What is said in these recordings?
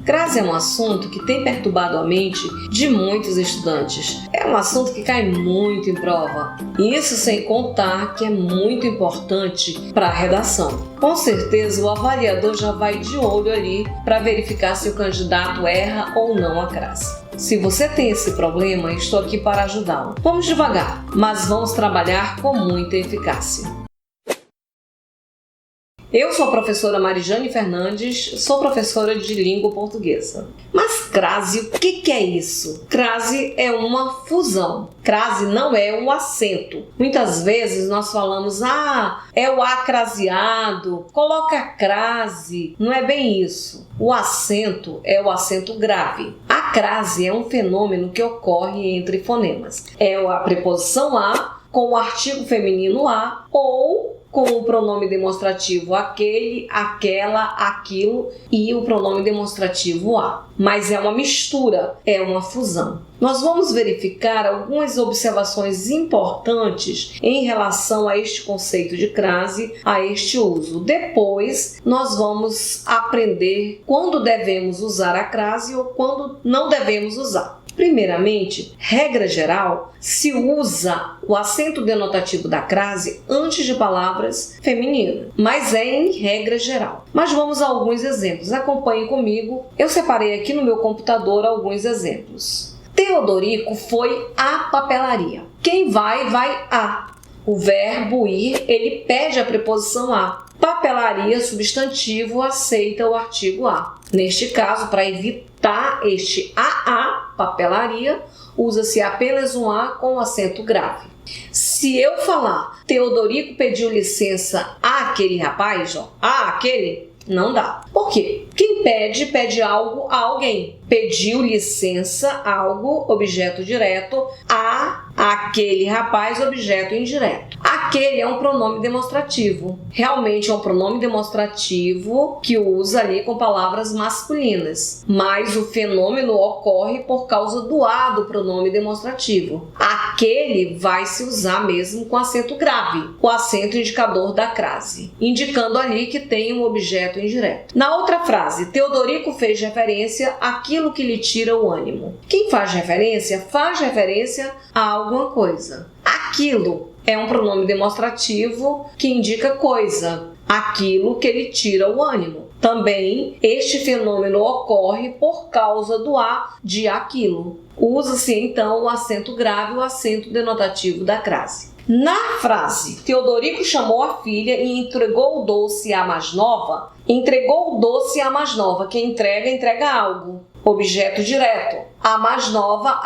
Crase é um assunto que tem perturbado a mente de muitos estudantes. É um assunto que cai muito em prova. Isso sem contar que é muito importante para a redação. Com certeza o avaliador já vai de olho ali para verificar se o candidato erra ou não a crase. Se você tem esse problema, estou aqui para ajudá-lo. Vamos devagar, mas vamos trabalhar com muita eficácia. Eu sou a professora Marijane Fernandes, sou professora de língua portuguesa. Mas crase, o que é isso? Crase é uma fusão. Crase não é um acento. Muitas vezes nós falamos, é o acraseado, coloca crase. Não é bem isso. O acento é o acento grave. A crase é um fenômeno que ocorre entre fonemas. É a preposição a com o artigo feminino a ou com o pronome demonstrativo aquele, aquela, aquilo e o pronome demonstrativo a. Mas é uma mistura, é uma fusão. Nós vamos verificar algumas observações importantes em relação a este conceito de crase, a este uso. Depois, nós vamos aprender quando devemos usar a crase ou quando não devemos usar. Primeiramente, regra geral, se usa o acento denotativo da crase antes de palavras femininas, mas é em regra geral. Mas vamos a alguns exemplos. Acompanhe comigo. Eu separei aqui no meu computador alguns exemplos. Teodorico foi à papelaria. Quem vai a. O verbo ir, ele pede a preposição a. Papelaria, substantivo, aceita o artigo a. Neste caso, para evitar este a, papelaria, usa-se apenas um a com acento grave. Se eu falar, Teodorico pediu licença àquele rapaz, aquele, não dá. Por quê? Quem pede algo a alguém. Pediu licença, algo, objeto direto, aquele rapaz, objeto indireto. Aquele é um pronome demonstrativo. Realmente é um pronome demonstrativo que usa ali com palavras masculinas. Mas o fenômeno ocorre por causa do a do pronome demonstrativo. Aquele vai se usar mesmo com acento grave, o acento indicador da crase, indicando ali que tem um objeto indireto. Na outra frase, Teodorico fez referência àquilo que lhe tira o ânimo. Quem faz referência a alguma coisa. Aquilo é um pronome demonstrativo que indica coisa, aquilo que lhe tira o ânimo. Também este fenômeno ocorre por causa do a de aquilo. Usa-se então o acento grave, o acento denotativo da crase. Na frase, Teodorico chamou a filha e entregou o doce à mais nova. Entregou o doce à mais nova. Quem entrega algo. Objeto direto. A mais nova,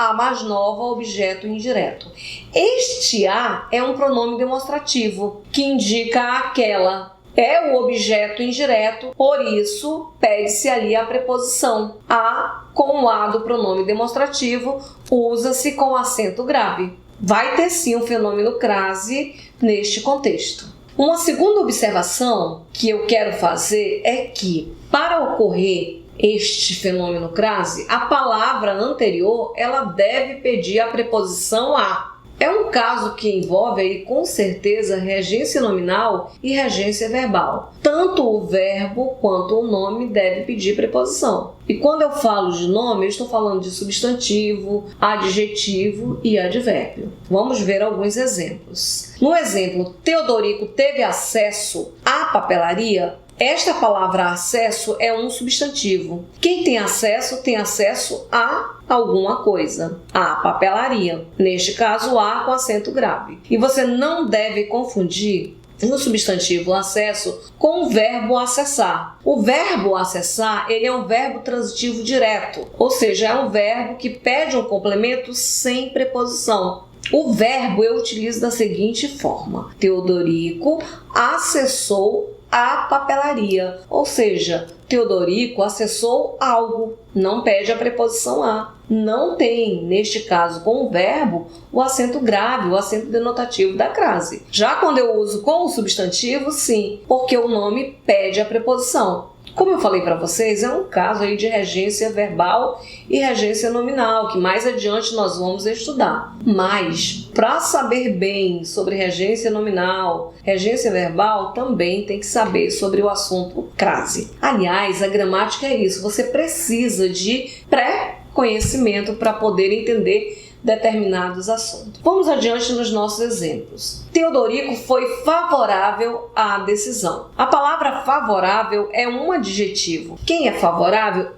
objeto indireto. Este a é um pronome demonstrativo que indica aquela. É o objeto indireto, por isso pede-se ali a preposição a com o a do pronome demonstrativo, usa-se com acento grave. Vai ter sim um fenômeno crase neste contexto. Uma segunda observação que eu quero fazer é que, para ocorrer este fenômeno crase, a palavra anterior ela deve pedir a preposição a. É um caso que envolve aí, com certeza, regência nominal e regência verbal. Tanto o verbo quanto o nome deve pedir preposição. E quando eu falo de nome, eu estou falando de substantivo, adjetivo e advérbio. Vamos ver alguns exemplos. No exemplo, Teodorico teve acesso à papelaria. Esta palavra acesso é um substantivo. Quem tem acesso a alguma coisa, a papelaria. Neste caso, a com acento grave. E você não deve confundir o substantivo acesso com o verbo acessar. O verbo acessar, ele é um verbo transitivo direto, ou seja, é um verbo que pede um complemento sem preposição. O verbo eu utilizo da seguinte forma: Teodorico acessou a papelaria, ou seja, Teodorico acessou algo, não pede a preposição a. Não tem, neste caso, com o verbo, o acento grave, o acento denotativo da crase. Já quando eu uso com o substantivo, sim, porque o nome pede a preposição. Como eu falei para vocês, é um caso aí de regência verbal e regência nominal, que mais adiante nós vamos estudar. Mas, para saber bem sobre regência nominal, regência verbal, também tem que saber sobre o assunto crase. Aliás, a gramática é isso, você precisa de pré-conhecimento para poder entender determinados assuntos. Vamos adiante nos nossos exemplos. Teodorico foi favorável à decisão. A palavra favorável é um adjetivo. Quem é favorável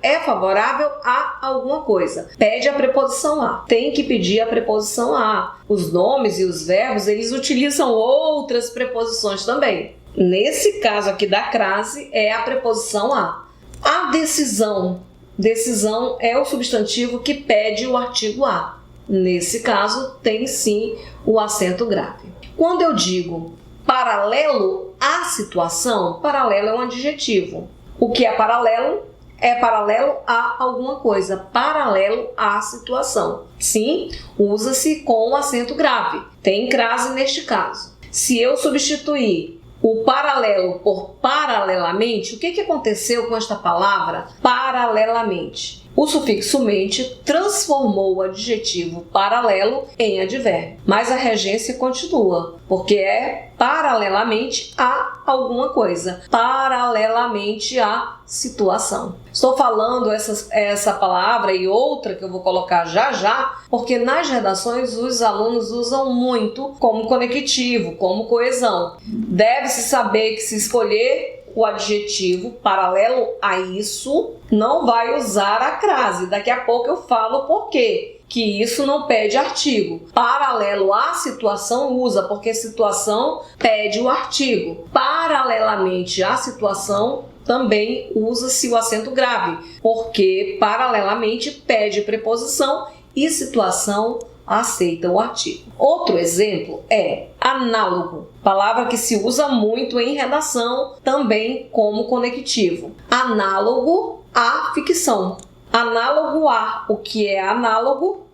a alguma coisa. Pede a preposição a. Tem que pedir a preposição a. Os nomes e os verbos, eles utilizam outras preposições também. Nesse caso aqui da crase, é a preposição a. A decisão. Decisão é o substantivo que pede o artigo a. Nesse caso, tem sim o acento grave. Quando eu digo paralelo à situação, paralelo é um adjetivo. O que é paralelo? É paralelo a alguma coisa, paralelo à situação. Sim, usa-se com o acento grave. Tem crase neste caso. Se eu substituir o paralelo por paralelamente, o que aconteceu com esta palavra paralelamente? O sufixo mente transformou o adjetivo paralelo em advérbio, mas a regência continua, porque é paralelamente a alguma coisa, paralelamente à situação. Estou falando essa palavra e outra que eu vou colocar já, porque nas redações os alunos usam muito como conectivo, como coesão. Deve-se saber que se escolher o adjetivo paralelo a isso, não vai usar a crase. Daqui a pouco eu falo por quê. Que isso não pede artigo. Paralelo à situação usa, porque situação pede o artigo. Paralelamente à situação também usa-se o acento grave, porque paralelamente pede preposição e situação aceita o artigo. Outro exemplo é análogo, palavra que se usa muito em redação, também como conectivo. Análogo à ficção. Análogo a. O que é análogo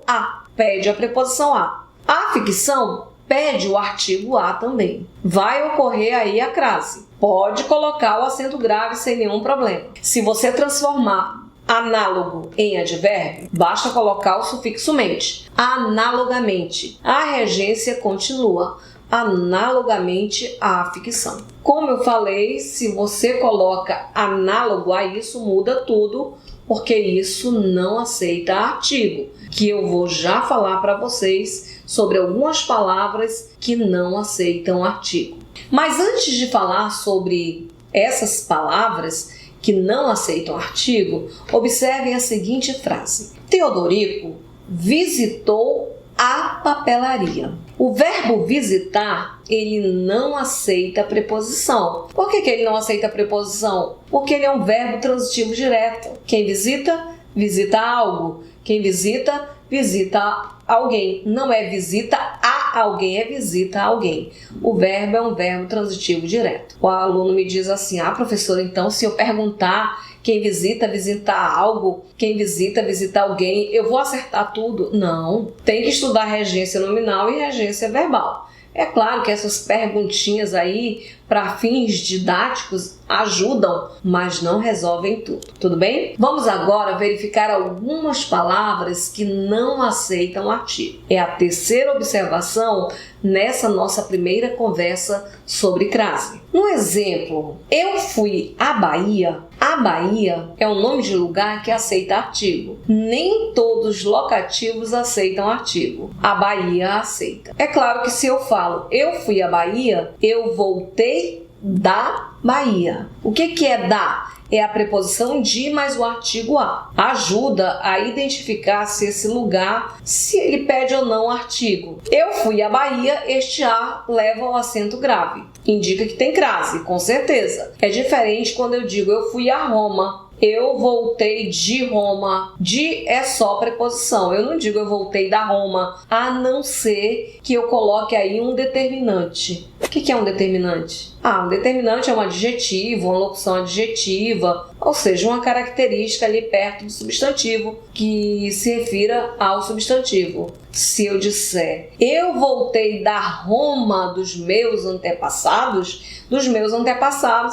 a. Pede a preposição a. A ficção pede o artigo a também. Vai ocorrer aí a crase. Pode colocar o acento grave sem nenhum problema. Se você transformar análogo em advérbio, basta colocar o sufixo mente. Analogamente. A regência continua. Analogamente à ficção. Como eu falei, se você coloca análogo a isso, muda tudo, porque isso não aceita artigo, que eu vou já falar para vocês sobre algumas palavras que não aceitam artigo. Mas antes de falar sobre essas palavras que não aceitam artigo, observem a seguinte frase. Teodorico visitou a papelaria. O verbo visitar, ele não aceita preposição. Por que ele não aceita preposição? Porque ele é um verbo transitivo direto. Quem visita, visita algo. Quem visita, visita alguém. Não é visita a alguém, é visita a alguém. O verbo é um verbo transitivo direto. O aluno me diz assim, professora, então se eu perguntar quem visita, visita algo, quem visita, visita alguém, eu vou acertar tudo? Não, tem que estudar regência nominal e regência verbal. É claro que essas perguntinhas aí, para fins didáticos, ajudam, mas não resolvem tudo. Tudo bem? Vamos agora verificar algumas palavras que não aceitam artigo. É a terceira observação nessa nossa primeira conversa sobre crase. Um exemplo, eu fui à Bahia. A Bahia é um nome de lugar que aceita artigo. Nem todos os locativos aceitam artigo. A Bahia aceita. É claro que se eu falo eu fui à Bahia, eu voltei da Bahia. O que é da? É a preposição de mais o artigo a. Ajuda a identificar se esse lugar, se ele pede ou não artigo. Eu fui à Bahia, este a leva ao acento grave. Indica que tem crase, com certeza. É diferente quando eu digo eu fui a Roma. Eu voltei de Roma. De é só preposição. Eu não digo eu voltei da Roma, a não ser que eu coloque aí um determinante. O que é um determinante? Um determinante é um adjetivo, uma locução adjetiva, ou seja, uma característica ali perto do substantivo que se refira ao substantivo. Se eu disser, eu voltei da Roma dos meus antepassados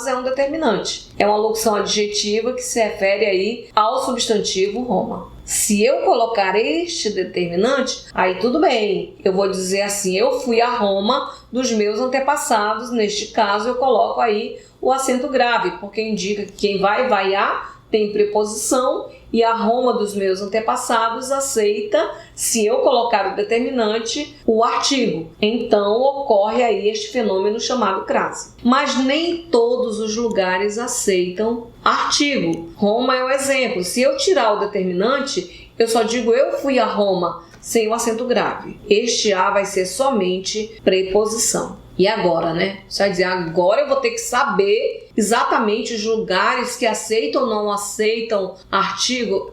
é um determinante. É uma locução adjetiva que se refere aí ao substantivo Roma. Se eu colocar este determinante, aí tudo bem. Eu vou dizer assim, eu fui a Roma dos meus antepassados. Neste caso, eu coloco aí o acento grave, porque indica que quem vai a tem preposição e a Roma dos meus antepassados aceita, se eu colocar o determinante, o artigo. Então, ocorre aí este fenômeno chamado crase. Mas nem todos os lugares aceitam artigo. Roma é um exemplo. Se eu tirar o determinante, eu só digo eu fui a Roma, sem o acento grave. Este a vai ser somente preposição. E agora, né? Você vai dizer, agora eu vou ter que saber exatamente os lugares que aceitam ou não aceitam artigo?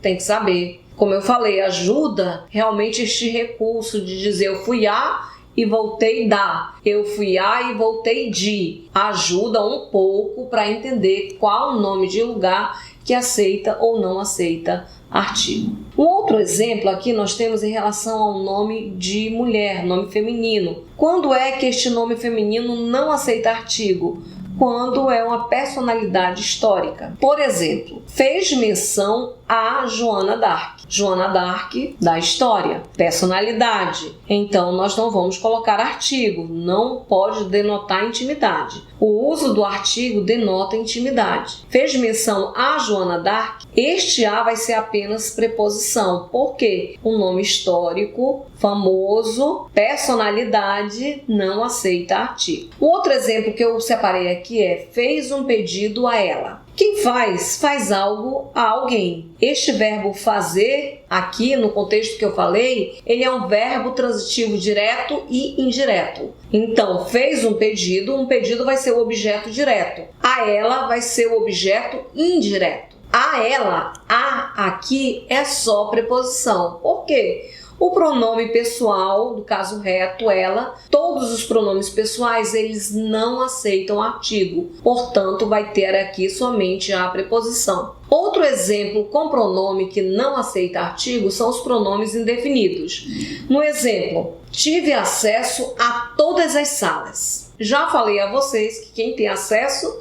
Tem que saber. Como eu falei, ajuda realmente este recurso de dizer eu fui a e voltei da, eu fui a e voltei de. Ajuda um pouco para entender qual o nome de lugar que aceita ou não aceita artigo. Um outro exemplo aqui nós temos em relação ao nome de mulher, nome feminino. Quando é que este nome feminino não aceita artigo? Quando é uma personalidade histórica. Por exemplo, fez menção a Joana d'Arc. Joana d'Arc da história. Personalidade. Então, nós não vamos colocar artigo. Não pode denotar intimidade. O uso do artigo denota intimidade. Fez menção a Joana d'Arc. Este a vai ser apenas preposição. Por quê? Um nome histórico, famoso, personalidade, não aceita artigo. O outro exemplo que eu separei aqui é fez um pedido a ela. Quem faz algo a alguém. Este verbo fazer, aqui no contexto que eu falei, ele é um verbo transitivo direto e indireto. Então, fez um pedido vai ser o objeto direto. A ela vai ser o objeto indireto. A ela, a aqui é só preposição. Por quê? O pronome pessoal, do caso reto, ela, todos os pronomes pessoais, eles não aceitam artigo. Portanto, vai ter aqui somente a preposição. Outro exemplo com pronome que não aceita artigo são os pronomes indefinidos. No exemplo, tive acesso a todas as salas. Já falei a vocês que quem tem acesso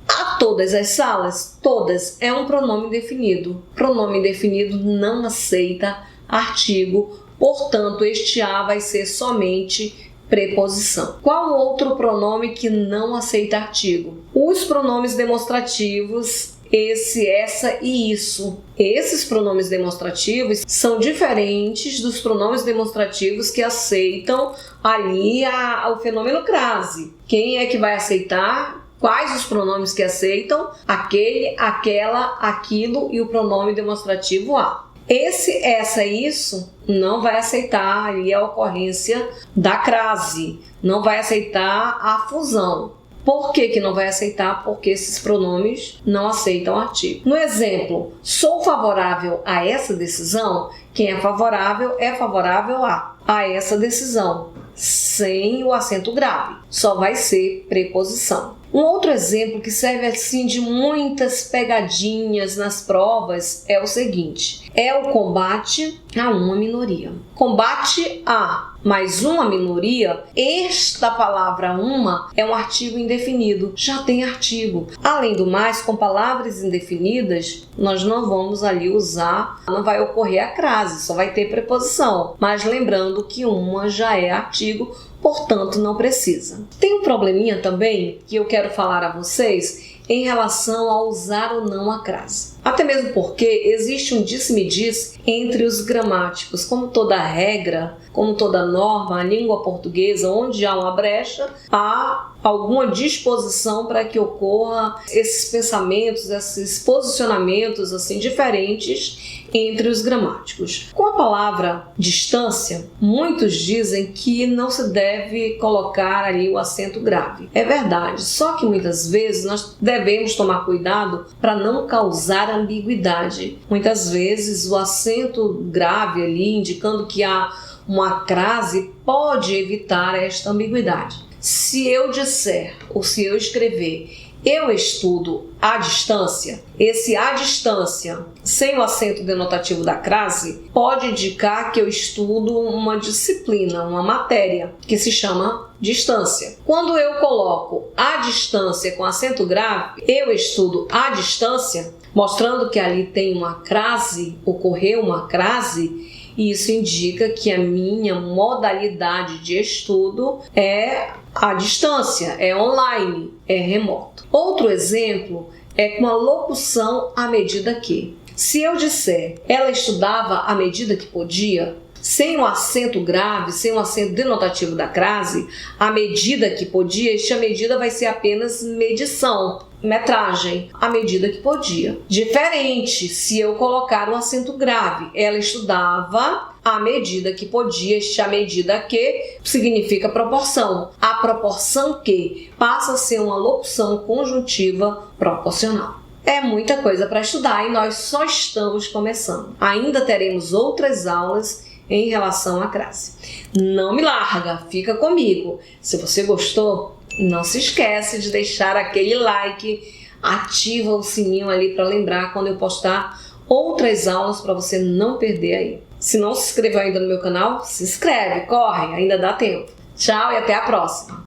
a todas as salas. Todas é um pronome indefinido. Pronome indefinido não aceita artigo, portanto, este a vai ser somente preposição. Qual outro pronome que não aceita artigo? Os pronomes demonstrativos, esse, essa e isso. Esses pronomes demonstrativos são diferentes dos pronomes demonstrativos que aceitam ali o fenômeno crase. Quem é que vai aceitar? Quais os pronomes que aceitam? Aquele, aquela, aquilo e o pronome demonstrativo a. Esse, essa, isso não vai aceitar ali a ocorrência da crase, não vai aceitar a fusão. Por que não vai aceitar? Porque esses pronomes não aceitam artigo. No exemplo, sou favorável a essa decisão, quem é favorável a essa decisão, sem o acento grave, só vai ser preposição. Um outro exemplo que serve assim de muitas pegadinhas nas provas é o seguinte: é o combate a uma minoria. Combate a mais uma minoria, esta palavra uma é um artigo indefinido, já tem artigo. Além do mais, com palavras indefinidas, nós não vamos ali usar, não vai ocorrer a crase, só vai ter preposição. Mas lembrando que uma já é artigo, portanto não precisa. Tem um probleminha também que eu quero falar a vocês em relação a usar ou não a crase. Até mesmo porque existe um disse-me-disse entre os gramáticos. Como toda regra, como toda norma, a língua portuguesa, onde há uma brecha, há alguma disposição para que ocorra esses pensamentos, esses posicionamentos assim diferentes entre os gramáticos. Com a palavra distância, muitos dizem que não se deve colocar ali o acento grave. É verdade, só que muitas vezes nós devemos tomar cuidado para não causar ambiguidade. Muitas vezes o acento grave ali, indicando que há uma crase, pode evitar esta ambiguidade. Se eu disser ou se eu escrever eu estudo à distância, esse à distância, sem o acento denotativo da crase, pode indicar que eu estudo uma disciplina, uma matéria, que se chama distância. Quando eu coloco à distância com acento grave, eu estudo à distância, mostrando que ali tem uma crase, ocorreu uma crase, e isso indica que a minha modalidade de estudo é à distância, é online, é remoto. Outro exemplo é com a locução à medida que. Se eu disser ela estudava à medida que podia, sem o acento grave, sem o acento denotativo da crase, à medida que podia, esta medida vai ser apenas medição, metragem, à medida que podia. Diferente se eu colocar um acento grave, ela estudava à medida que podia, à medida que significa proporção. A proporção que passa a ser uma locução conjuntiva proporcional. É muita coisa para estudar e nós só estamos começando. Ainda teremos outras aulas em relação à crase. Não me larga, fica comigo. Se você gostou, não se esquece de deixar aquele like, ativa o sininho ali para lembrar quando eu postar outras aulas para você não perder aí. Se não se inscreveu ainda no meu canal, se inscreve, corre, ainda dá tempo. Tchau e até a próxima!